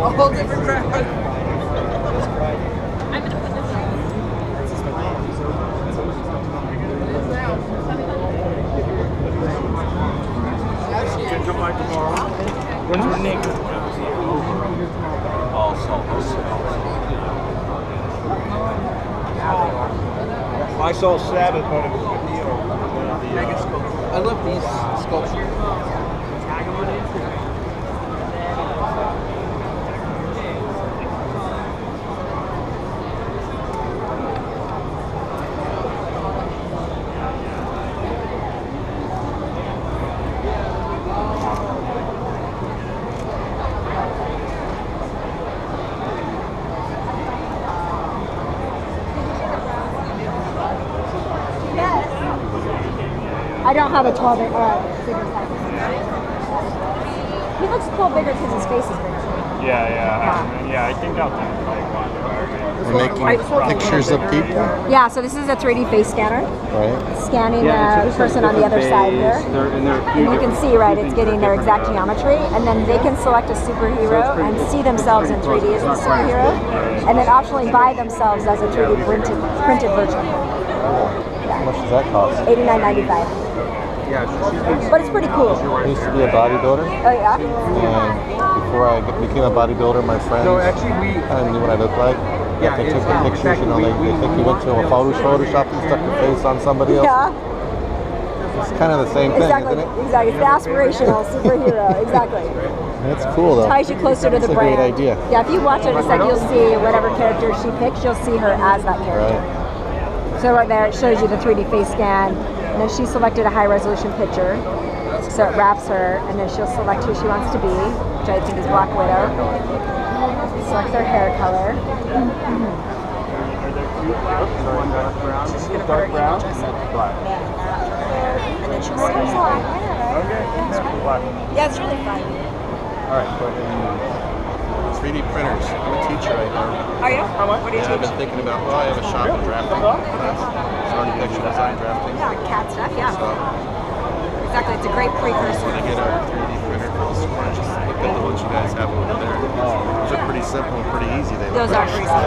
A whole different crowd. Can come by tomorrow. When's your name? I saw Sabbath on a video. I love these sculptures. I don't have a 12 bigger size. He looks cool bigger because his face is bigger. Yeah. I think I'll do We're making pictures of people, Yeah, so this is a 3D face scanner. right? Scanning the person on the other side here. And you can see, right, it's getting their exact geometry. And then they can select a superhero and see themselves in 3D as the superhero. And then optionally buy themselves as a 3D printed version. How much does that cost? $89.95. But it's pretty cool. I used to be a bodybuilder, Oh, yeah? and before I became a bodybuilder, my friends kind of knew what I looked like. If they took the pictures, you know, they think you went to a Photoshop and stuck your face on somebody else. Yeah. It's kind of the same thing, Exactly. isn't it? Exactly. It's the aspirational superhero. Exactly. It's cool though. Ties you closer to the It's a brand. great idea. Yeah, if you watch it, it's like you'll see whatever character she picks, you'll see her as that character. Right. So right there, it shows you the 3D face scan, and then she selected a high resolution picture. So it wraps her, and then she'll select who she wants to be, which I think is Black Widow. Select their hair color. She's gonna put her email address in there. And then she'll select black hair, right? Yeah, it's really fun. All right, but 3D printers. I'm a teacher right now. Are you? What do you Yeah, I've teach? been thinking about, well, I have a shop in drafting. It's architecture design drafting. Yeah, cat stuff, yeah. So Exactly, it's a great precursor. when I get our 3D printer for the store, just look at the ones you guys have over there. Those are pretty simple and pretty easy. They look Those are pretty pretty